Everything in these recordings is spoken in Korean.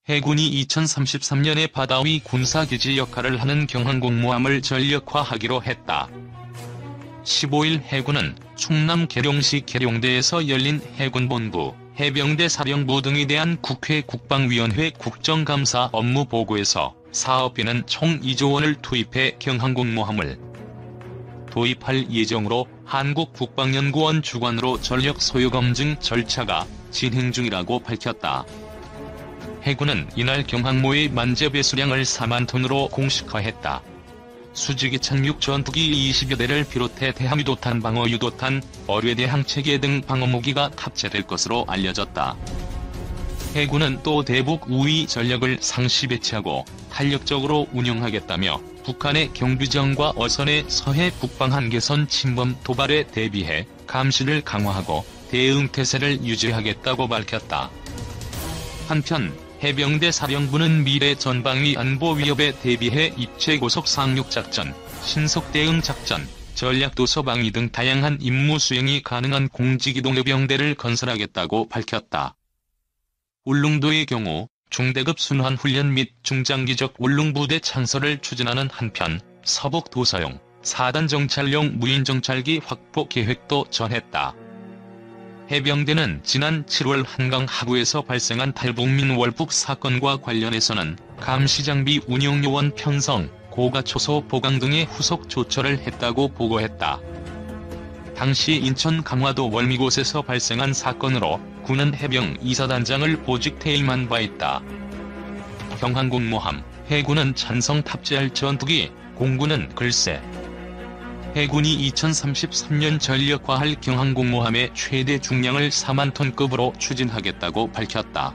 해군이 2033년에 바다위 군사기지 역할을 하는 경항공모함을 전력화하기로 했다. 15일 해군은 충남 계룡시 계룡대에서 열린 해군본부, 해병대 사령부 등에 대한 국회 국방위원회 국정감사 업무 보고에서 사업비는 총 2조 원을 투입해 경항공모함을 도입할 예정으로 한국국방연구원 주관으로 전력 소요 검증 절차가 진행 중이라고 밝혔다. 해군은 이날 경항모의 만재 배수량을 4만 톤으로 공식화했다. 수직이 착륙 전투기 20여 대를 비롯해 대함유도탄, 방어유도탄, 어뢰대 항체계 등 방어무기가 탑재될 것으로 알려졌다. 해군은 또 대북 우위 전력을 상시 배치하고 탄력적으로 운용하겠다며 북한의 경비정과 어선의 서해 북방 한계선 침범 도발에 대비해 감시를 강화하고 대응태세를 유지하겠다고 밝혔다. 한편 해병대 사령부는 미래 전방위 안보 위협에 대비해 입체 고속 상륙작전, 신속 대응작전, 전략도서방위 등 다양한 임무 수행이 가능한 공직이동 해병대를 건설하겠다고 밝혔다. 울릉도의 경우 중대급 순환훈련 및 중장기적 울릉부대 창설을 추진하는 한편 서북 도서용, 4단 정찰용 무인정찰기 확보 계획도 전했다. 해병대는 지난 7월 한강 하구에서 발생한 탈북민 월북 사건과 관련해서는 감시장비 운용요원 편성, 고가초소 보강 등의 후속 조처를 했다고 보고했다. 당시 인천 강화도 월미곶에서 발생한 사건으로 군은 해병 이사단장을 보직 퇴임한 바 있다. 경항공모함, 해군은 찬성 탑재할 전투기, 공군은 글쎄. 해군이 2033년 전력화할 경항공모함의 최대 중량을 4만 톤급으로 추진하겠다고 밝혔다.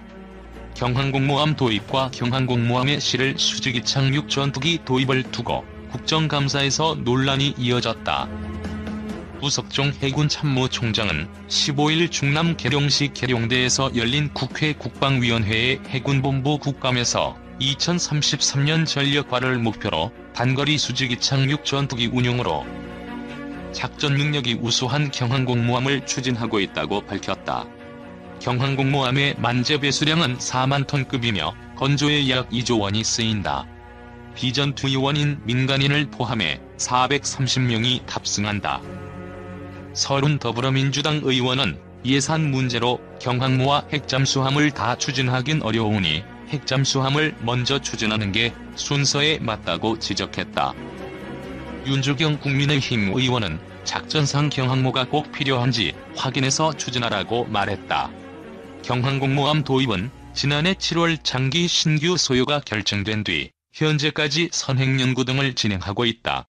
경항공모함 도입과 경항공모함의 실을 수직이 착륙 전투기 도입을 두고 국정감사에서 논란이 이어졌다. 부석종 해군참모총장은 15일 충남 계룡시 계룡대에서 열린 국회 국방위원회의 해군본부 국감에서 2033년 전력화를 목표로 단거리 수직이 착륙 전투기 운용으로 작전 능력이 우수한 경항공모함을 추진하고 있다고 밝혔다. 경항공모함의 만재 배수량은 4만 톤급이며 건조에 약 2조 원이 쓰인다. 비전투 요원인 민간인을 포함해 430명이 탑승한다. 서른 더불어민주당 의원은 예산 문제로 경항모와 핵잠수함을 다 추진하긴 어려우니 핵잠수함을 먼저 추진하는 게 순서에 맞다고 지적했다. 윤주경 국민의힘 의원은 작전상 경항모가 꼭 필요한지 확인해서 추진하라고 말했다. 경항공모함 도입은 지난해 7월 장기 신규 소요가 결정된 뒤 현재까지 선행연구 등을 진행하고 있다.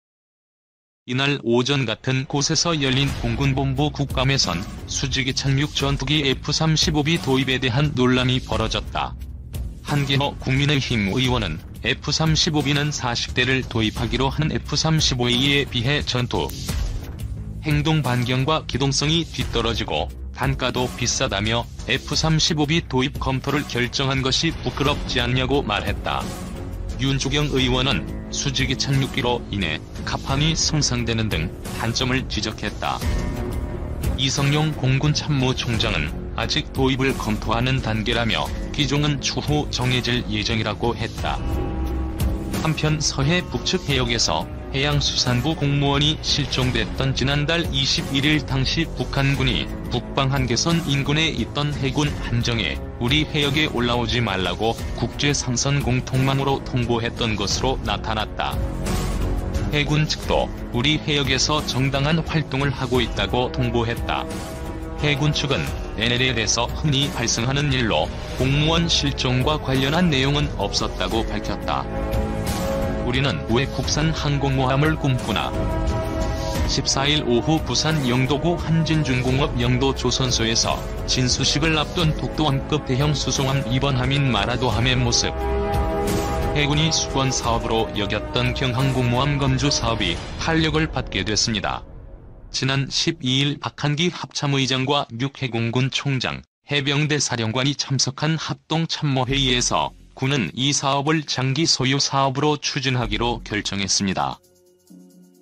이날 오전 같은 곳에서 열린 공군본부 국감에선 수직이 착륙 전투기 F-35B 도입에 대한 논란이 벌어졌다. 한기호 국민의힘 의원은 F-35B는 40대를 도입하기로 한 F-35A에 비해 전투 행동 반경과 기동성이 뒤떨어지고 단가도 비싸다며 F-35B 도입 검토를 결정한 것이 부끄럽지 않냐고 말했다. 윤주경 의원은 수직이 착륙기로 인해 가판이 손상되는 등 단점을 지적했다. 이성용 공군참모총장은 아직 도입을 검토하는 단계라며 기종은 추후 정해질 예정이라고 했다. 한편 서해 북측 해역에서 해양수산부 공무원이 실종됐던 지난달 21일 당시 북한군이 북방 한계선 인근에 있던 해군 함정에 우리 해역에 올라오지 말라고 국제상선 공통망으로 통보했던 것으로 나타났다. 해군 측도 우리 해역에서 정당한 활동을 하고 있다고 통보했다. 해군 측은 NLL에서 흔히 발생하는 일로 공무원 실종과 관련한 내용은 없었다고 밝혔다. 우리는 왜 국산 항공모함을 꿈꾸나? 14일 오후 부산 영도구 한진중공업 영도조선소에서 진수식을 앞둔 독도함급 대형 수송함 입원함인 마라도함의 모습. 해군이 수건 사업으로 여겼던 경항공모함 건조 사업이 탄력을 받게 됐습니다. 지난 12일 박한기 합참의장과 육해공군 총장, 해병대 사령관이 참석한 합동참모회의에서 군은 이 사업을 장기 소유 사업으로 추진하기로 결정했습니다.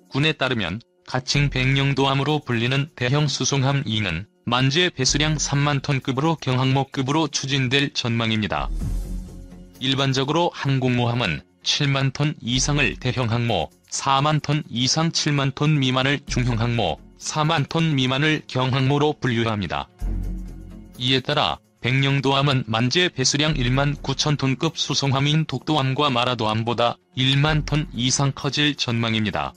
군에 따르면 가칭 백령도함으로 불리는 대형 수송함 2는 만재 배수량 3만 톤급으로 경항모급으로 추진될 전망입니다. 일반적으로 항공모함은 7만 톤 이상을 대형항모, 4만 톤 이상 7만 톤 미만을 중형항모, 4만 톤 미만을 경항모로 분류합니다. 이에 따라 백령도함은 만재 배수량 1만 9천 톤급 수송함인 독도함과 마라도함보다 1만 톤 이상 커질 전망입니다.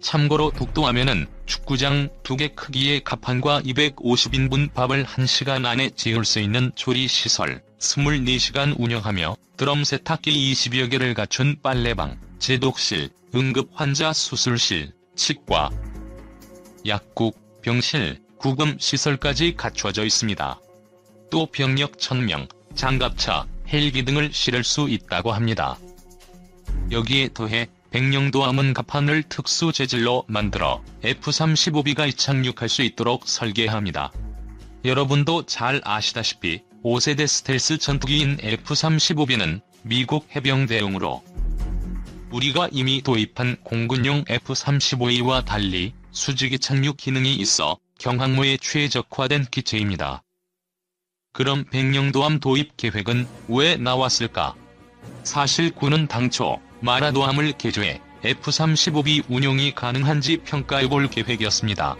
참고로 독도함에는 축구장 2개 크기의 갑판과 250인분 밥을 1시간 안에 지을 수 있는 조리시설, 24시간 운영하며 드럼 세탁기 20여 개를 갖춘 빨래방, 제독실, 응급환자 수술실, 치과, 약국, 병실, 구금시설까지 갖춰져 있습니다. 또 병력 1000명, 장갑차, 헬기 등을 실을 수 있다고 합니다. 여기에 더해 백령도함은 갑판을 특수 재질로 만들어 F-35B가 이착륙할 수 있도록 설계합니다. 여러분도 잘 아시다시피 5세대 스텔스 전투기인 F-35B는 미국 해병대용으로 우리가 이미 도입한 공군용 F-35A와 달리 수직이 착륙 기능이 있어 경항모에 최적화된 기체입니다. 그럼 백령도함 도입 계획은 왜 나왔을까? 사실 군은 당초 마라도함을 개조해 F-35B 운용이 가능한지 평가해볼 계획이었습니다.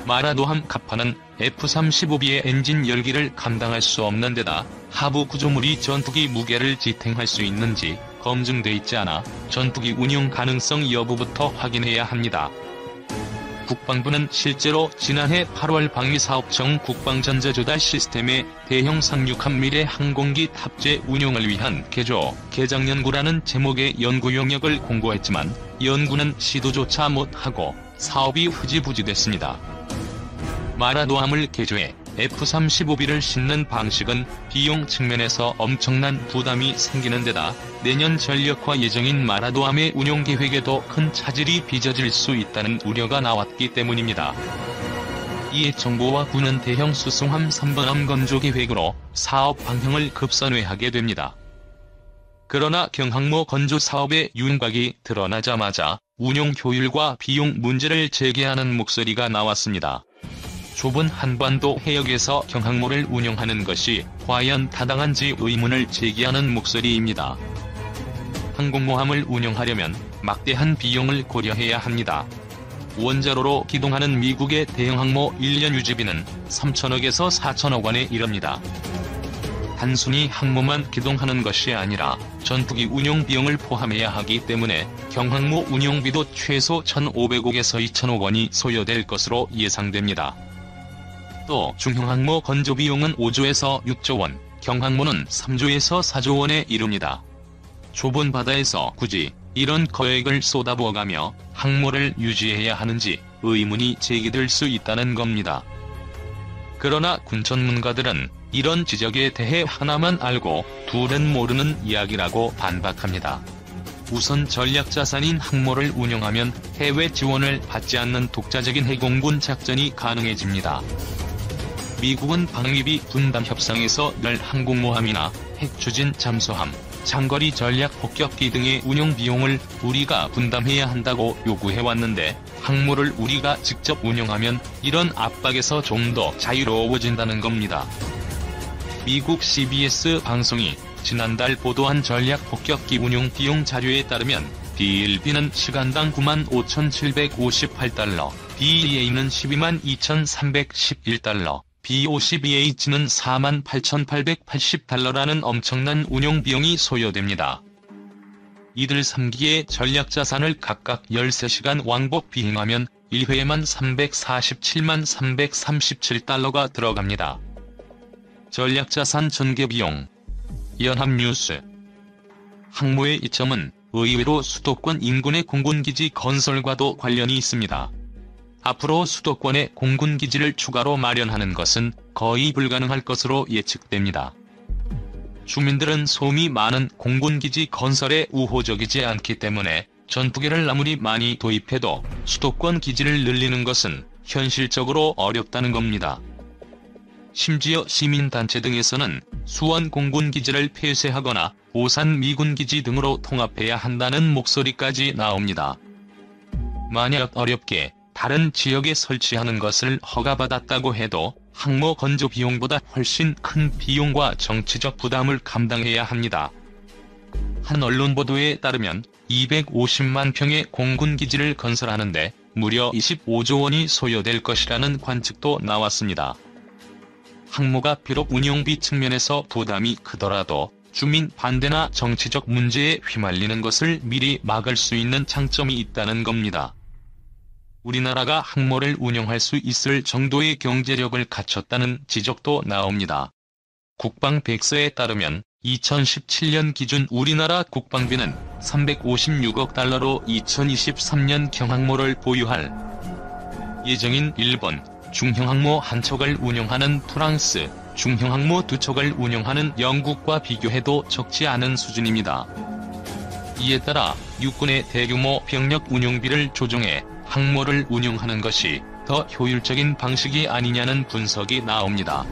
마라도함 갑판은 F-35B의 엔진 열기를 감당할 수 없는 데다 하부 구조물이 전투기 무게를 지탱할 수 있는지 검증돼 있지 않아 전투기 운용 가능성 여부부터 확인해야 합니다. 국방부는 실제로 지난해 8월 방위사업청 국방전자조달 시스템에 대형 상륙함 미래 항공기 탑재 운용을 위한 개장 연구라는 제목의 연구 용역을 공고했지만 연구는 시도조차 못하고 사업이 흐지부지됐습니다. 마라도함을 개조해 F-35B를 싣는 방식은 비용 측면에서 엄청난 부담이 생기는 데다 내년 전력화 예정인 마라도함의 운용 계획에도 큰 차질이 빚어질 수 있다는 우려가 나왔기 때문입니다. 이에 정부와 군은 대형 수송함 3번함 건조 계획으로 사업 방향을 급선회하게 됩니다. 그러나 경항모 건조 사업의 윤곽이 드러나자마자 운용 효율과 비용 문제를 제기하는 목소리가 나왔습니다. 좁은 한반도 해역에서 경항모를 운용하는 것이 과연 타당한지 의문을 제기하는 목소리입니다. 항공모함을 운용하려면 막대한 비용을 고려해야 합니다. 원자로로 기동하는 미국의 대형항모 1년 유지비는 3천억에서 4천억 원에 이릅니다. 단순히 항모만 기동하는 것이 아니라 전투기 운용 비용을 포함해야 하기 때문에 경항모 운용비도 최소 1,500억에서 2천억 원이 소요될 것으로 예상됩니다. 또 중형항모 건조 비용은 5조에서 6조 원, 경항모는 3조에서 4조 원에 이릅니다. 좁은 바다에서 굳이 이런 거액을 쏟아부어가며 항모를 유지해야 하는지 의문이 제기될 수 있다는 겁니다. 그러나 군 전문가들은 이런 지적에 대해 하나만 알고 둘은 모르는 이야기라고 반박합니다. 우선 전략자산인 항모를 운용하면 해외 지원을 받지 않는 독자적인 해공군 작전이 가능해집니다. 미국은 방위비 분담 협상에서 늘 항공모함이나 핵추진 잠수함, 장거리 전략 폭격기 등의 운용 비용을 우리가 분담해야 한다고 요구해왔는데 항모를 우리가 직접 운용하면 이런 압박에서 좀 더 자유로워진다는 겁니다. 미국 CBS 방송이 지난달 보도한 전략 폭격기 운용 비용 자료에 따르면 D-1B는 시간당 95,758달러, DEA는 122,311달러, B-52H는 48,880달러라는 엄청난 운용 비용이 소요됩니다. 이들 3기의 전략자산을 각각 13시간 왕복 비행하면 1회에만 347만 337달러가 들어갑니다. 전략자산 전개비용. 연합뉴스. 항모의 이점은 의외로 수도권 인근의 공군기지 건설과도 관련이 있습니다. 앞으로 수도권에 공군기지를 추가로 마련하는 것은 거의 불가능할 것으로 예측됩니다. 주민들은 소음이 많은 공군기지 건설에 우호적이지 않기 때문에 전투기를 아무리 많이 도입해도 수도권 기지를 늘리는 것은 현실적으로 어렵다는 겁니다. 심지어 시민단체 등에서는 수원 공군기지를 폐쇄하거나 오산 미군기지 등으로 통합해야 한다는 목소리까지 나옵니다. 만약 어렵게 다른 지역에 설치하는 것을 허가받았다고 해도 항모 건조 비용보다 훨씬 큰 비용과 정치적 부담을 감당해야 합니다. 한 언론 보도에 따르면 250만 평의 공군기지를 건설하는데 무려 25조 원이 소요될 것이라는 관측도 나왔습니다. 항모가 비록 운영비 측면에서 부담이 크더라도 주민 반대나 정치적 문제에 휘말리는 것을 미리 막을 수 있는 장점이 있다는 겁니다. 우리나라가 항모를 운영할 수 있을 정도의 경제력을 갖췄다는 지적도 나옵니다. 국방백서에 따르면 2017년 기준 우리나라 국방비는 356억 달러로 2023년 경항모를 보유할 예정인 일본, 중형항모 한 척을 운영하는 프랑스, 중형항모 두 척을 운영하는 영국과 비교해도 적지 않은 수준입니다. 이에 따라 육군의 대규모 병력 운용비를 조정해 항모를 운용하는 것이 더 효율적인 방식이 아니냐는 분석이 나옵니다.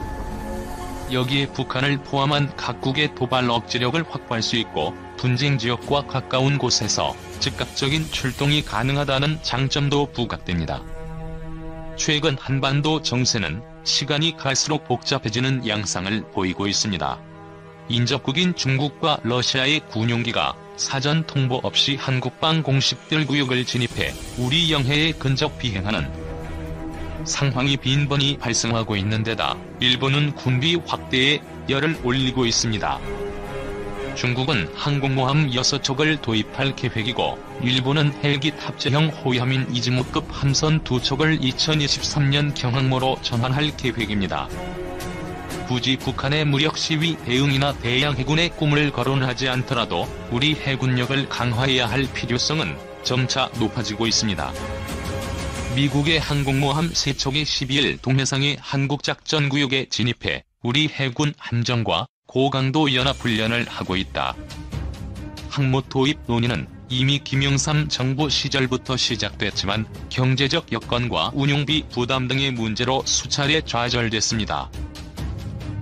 여기에 북한을 포함한 각국의 도발 억제력을 확보할 수 있고 분쟁 지역과 가까운 곳에서 즉각적인 출동이 가능하다는 장점도 부각됩니다. 최근 한반도 정세는 시간이 갈수록 복잡해지는 양상을 보이고 있습니다. 인접국인 중국과 러시아의 군용기가 사전 통보 없이 한국방 공식들 구역을 진입해 우리 영해에 근접 비행하는 상황이 빈번히 발생하고 있는 데다 일본은 군비 확대에 열을 올리고 있습니다. 중국은 항공모함 6척을 도입할 계획이고 일본은 헬기 탑재형 호위함인 이즈모급 함선 2척을 2023년 경항모로 전환할 계획입니다. 굳이 북한의 무력 시위 대응이나 대양 해군의 꿈을 거론하지 않더라도 우리 해군력을 강화해야 할 필요성은 점차 높아지고 있습니다. 미국의 항공모함 3척이 12일 동해상의 한국작전구역에 진입해 우리 해군 함정과 고강도 연합훈련을 하고 있다. 항모 도입 논의는 이미 김영삼 정부 시절부터 시작됐지만 경제적 여건과 운용비 부담 등의 문제로 수차례 좌절됐습니다.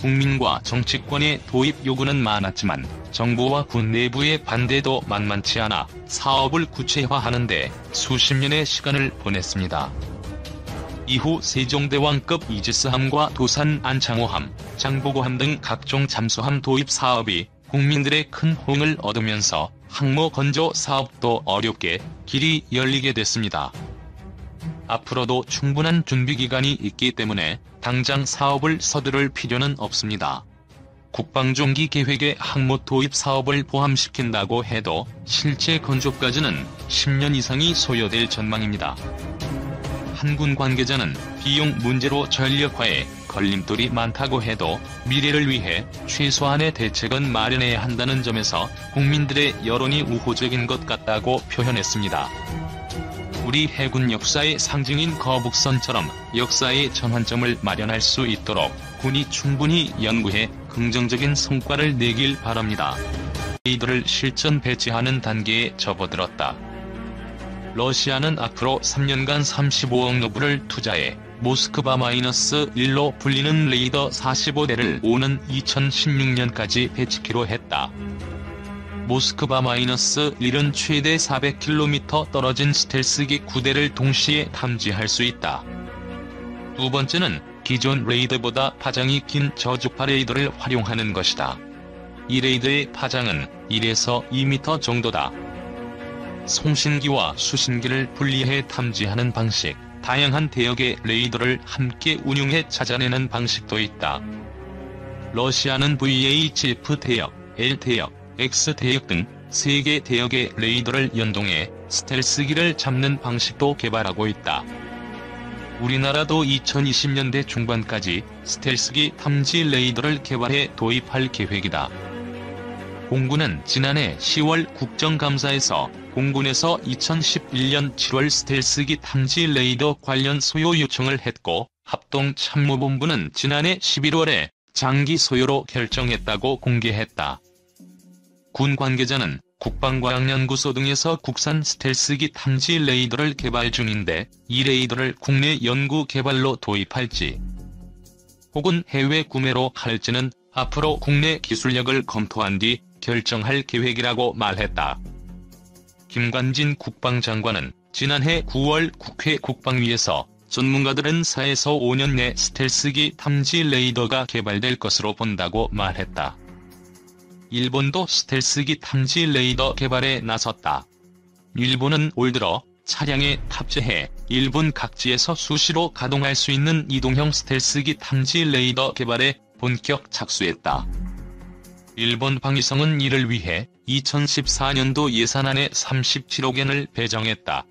국민과 정치권의 도입 요구는 많았지만 정부와 군 내부의 반대도 만만치 않아 사업을 구체화하는 데 수십 년의 시간을 보냈습니다. 이후 세종대왕급 이지스함과 도산 안창호함, 장보고함 등 각종 잠수함 도입 사업이 국민들의 큰 호응을 얻으면서 항모 건조 사업도 어렵게 길이 열리게 됐습니다. 앞으로도 충분한 준비기간이 있기 때문에 당장 사업을 서두를 필요는 없습니다. 국방종기 계획에 항모 도입 사업을 포함시킨다고 해도 실제 건조까지는 10년 이상이 소요될 전망입니다. 한 군 관계자는 비용 문제로 전력화에 걸림돌이 많다고 해도 미래를 위해 최소한의 대책은 마련해야 한다는 점에서 국민들의 여론이 우호적인 것 같다고 표현했습니다. 우리 해군 역사의 상징인 거북선처럼 역사의 전환점을 마련할 수 있도록 군이 충분히 연구해 긍정적인 성과를 내길 바랍니다. 레이더를 실전 배치하는 단계에 접어들었다. 러시아는 앞으로 3년간 35억 루블을 투자해 모스크바-1로 불리는 레이더 45대를 오는 2016년까지 배치키로 했다. 모스크바-1은 최대 400km 떨어진 스텔스기 9대를 동시에 탐지할 수 있다. 두 번째는 기존 레이더보다 파장이 긴 저주파 레이더를 활용하는 것이다. 이 레이더의 파장은 1에서 2m 정도다. 송신기와 수신기를 분리해 탐지하는 방식, 다양한 대역의 레이더를 함께 운용해 찾아내는 방식도 있다. 러시아는 VHF 대역, L 대역, X 대역 등 3개 대역의 레이더를 연동해 스텔스기를 잡는 방식도 개발하고 있다. 우리나라도 2020년대 중반까지 스텔스기 탐지 레이더를 개발해 도입할 계획이다. 공군은 지난해 10월 국정감사에서 공군에서 2011년 7월 스텔스기 탐지 레이더 관련 소요 요청을 했고 합동참모본부는 지난해 11월에 장기 소요로 결정했다고 공개했다. 군 관계자는 국방과학연구소 등에서 국산 스텔스기 탐지 레이더를 개발 중인데 이 레이더를 국내 연구 개발로 도입할지 혹은 해외 구매로 할지는 앞으로 국내 기술력을 검토한 뒤 결정할 계획이라고 말했다. 김관진 국방장관은 지난해 9월 국회 국방위에서 전문가들은 4에서 5년 내 스텔스기 탐지 레이더가 개발될 것으로 본다고 말했다. 일본도 스텔스기 탐지 레이더 개발에 나섰다. 일본은 올 들어 차량에 탑재해 일본 각지에서 수시로 가동할 수 있는 이동형 스텔스기 탐지 레이더 개발에 본격 착수했다. 일본 방위성은 이를 위해 2014년도 예산안에 37억엔을 배정했다.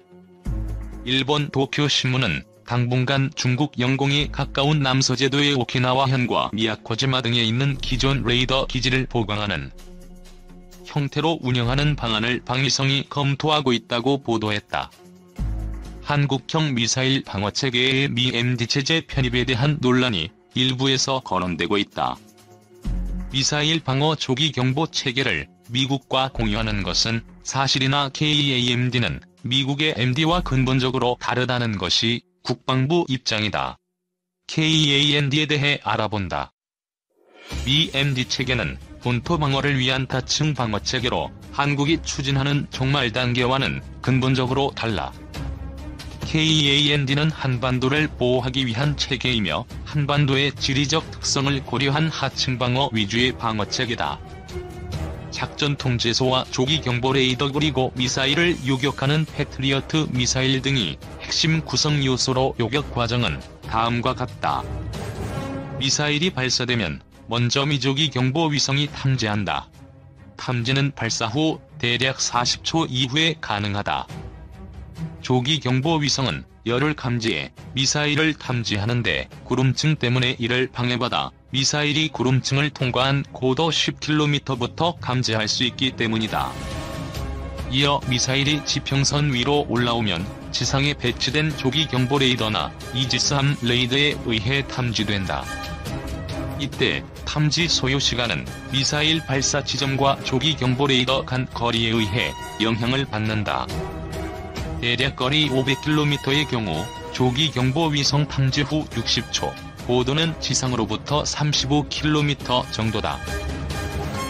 일본 도쿄신문은 당분간 중국 영공이 가까운 남서제도의 오키나와현과 미야코지마 등에 있는 기존 레이더 기지를 보강하는 형태로 운영하는 방안을 방위성이 검토하고 있다고 보도했다. 한국형 미사일 방어체계의 미 MD체제 편입에 대한 논란이 일부에서 거론되고 있다. 미사일 방어 조기 경보 체계를 미국과 공유하는 것은 사실이나 KAMD는 미국의 MD와 근본적으로 다르다는 것이 국방부 입장이다. KAMD에 대해 알아본다. 미 MD 체계는 본토 방어를 위한 다층 방어 체계로 한국이 추진하는 종말 단계와는 근본적으로 달라. KAMD는 한반도를 보호하기 위한 체계이며 한반도의 지리적 특성을 고려한 하층 방어 위주의 방어 체계다. 작전 통제소와 조기 경보 레이더 그리고 미사일을 요격하는 패트리어트 미사일 등이 핵심 구성 요소로 요격 과정은 다음과 같다. 미사일이 발사되면 먼저 미조기 경보 위성이 탐지한다. 탐지는 발사 후 대략 40초 이후에 가능하다. 조기 경보 위성은 열을 감지해 미사일을 탐지하는데 구름층 때문에 이를 방해받아 미사일이 구름층을 통과한 고도 10km부터 감지할 수 있기 때문이다. 이어 미사일이 지평선 위로 올라오면 지상에 배치된 조기 경보 레이더나 이지스함 레이더에 의해 탐지된다. 이때 탐지 소요 시간은 미사일 발사 지점과 조기 경보 레이더 간 거리에 의해 영향을 받는다. 대략 거리 500km의 경우 조기 경보 위성 탐지 후 60초, 고도는 지상으로부터 35km 정도다.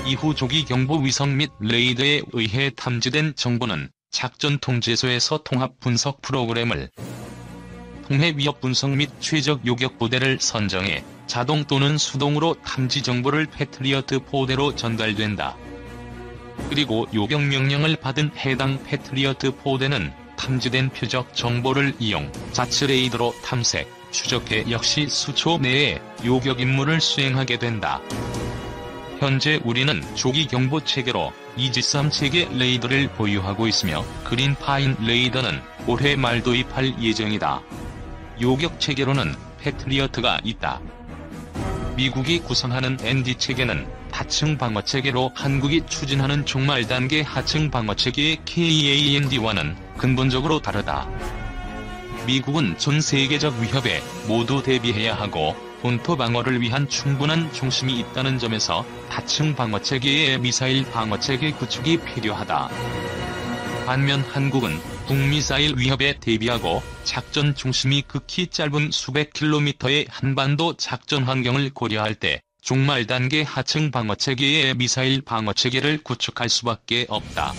이후 조기 경보 위성 및 레이더에 의해 탐지된 정보는 작전 통제소에서 통합 분석 프로그램을 통해 위협 분석 및 최적 요격 부대를 선정해 자동 또는 수동으로 탐지 정보를 패트리어트 포대로 전달된다. 그리고 요격 명령을 받은 해당 패트리어트 포대는 탐지된 표적 정보를 이용 자체 레이더로 탐색, 추적해 역시 수초 내에 요격 임무를 수행하게 된다. 현재 우리는 조기 경보 체계로 이지스함 체계 레이더를 보유하고 있으며 그린파인 레이더는 올해 말 도입할 예정이다. 요격 체계로는 패트리어트가 있다. 미국이 구성하는 ND 체계는 다층 방어 체계로 한국이 추진하는 종말 단계 하층 방어 체계의 KAMD와는 근본적으로 다르다. 미국은 전 세계적 위협에 모두 대비해야 하고 본토 방어를 위한 충분한 중심이 있다는 점에서 다층 방어 체계의 미사일 방어 체계 구축이 필요하다. 반면 한국은 북미사일 위협에 대비하고 작전 중심이 극히 짧은 수백 킬로미터의 한반도 작전 환경을 고려할 때 종말 단계 하층 방어 체계의 미사일 방어 체계를 구축할 수밖에 없다.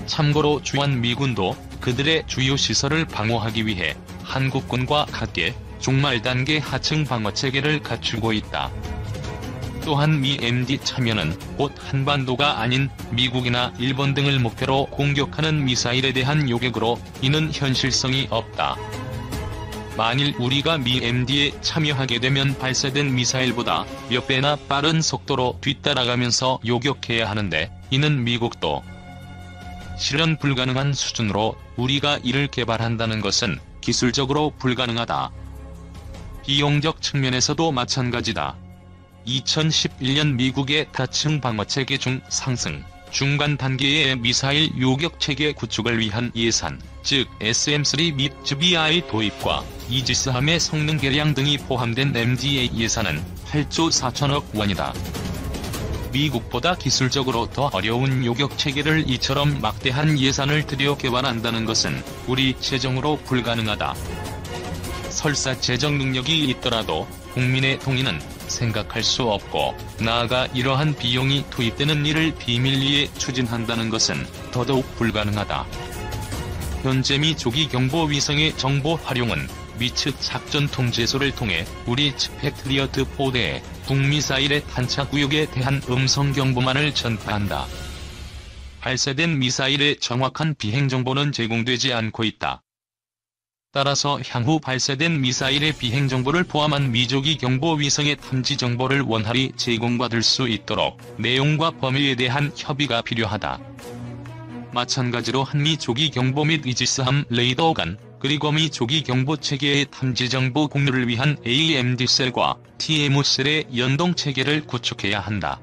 참고로 주한미군도 그들의 주요 시설을 방어하기 위해 한국군과 같게 종말 단계 하층 방어 체계를 갖추고 있다. 또한 미 MD 참여는 곧 한반도가 아닌 미국이나 일본 등을 목표로 공격하는 미사일에 대한 요격으로 이는 현실성이 없다. 만일 우리가 미 MD에 참여하게 되면 발사된 미사일보다 몇 배나 빠른 속도로 뒤따라가면서 요격해야 하는데 이는 미국도 실현 불가능한 수준으로 우리가 이를 개발한다는 것은 기술적으로 불가능하다. 비용적 측면에서도 마찬가지다. 2011년 미국의 다층 방어체계 중 상승, 중간 단계의 미사일 요격체계 구축을 위한 예산, 즉 SM-3 및 GBI 도입과 이지스함의 성능 개량 등이 포함된 MDA 예산은 8조 4천억 원이다. 미국보다 기술적으로 더 어려운 요격체계를 이처럼 막대한 예산을 들여 개발한다는 것은 우리 재정으로 불가능하다. 설사 재정 능력이 있더라도 국민의 동의는 생각할 수 없고 나아가 이러한 비용이 투입되는 일을 비밀리에 추진한다는 것은 더더욱 불가능하다. 현재 미 조기 경보 위성의 정보 활용은 미츠 작전 통제소를 통해 우리 측 패트리어트 포대에 북미사일의 탄착구역에 대한 음성경보만을 전파한다. 발사된 미사일의 정확한 비행정보는 제공되지 않고 있다. 따라서 향후 발사된 미사일의 비행정보를 포함한 미조기 경보 위성의 탐지 정보를 원활히 제공받을 수 있도록 내용과 범위에 대한 협의가 필요하다. 마찬가지로 한미 조기 경보 및 이지스함 레이더 간, 그리고 미 조기 경보 체계의 탐지 정보 공유를 위한 AMD셀과 TM셀의 연동 체계를 구축해야 한다.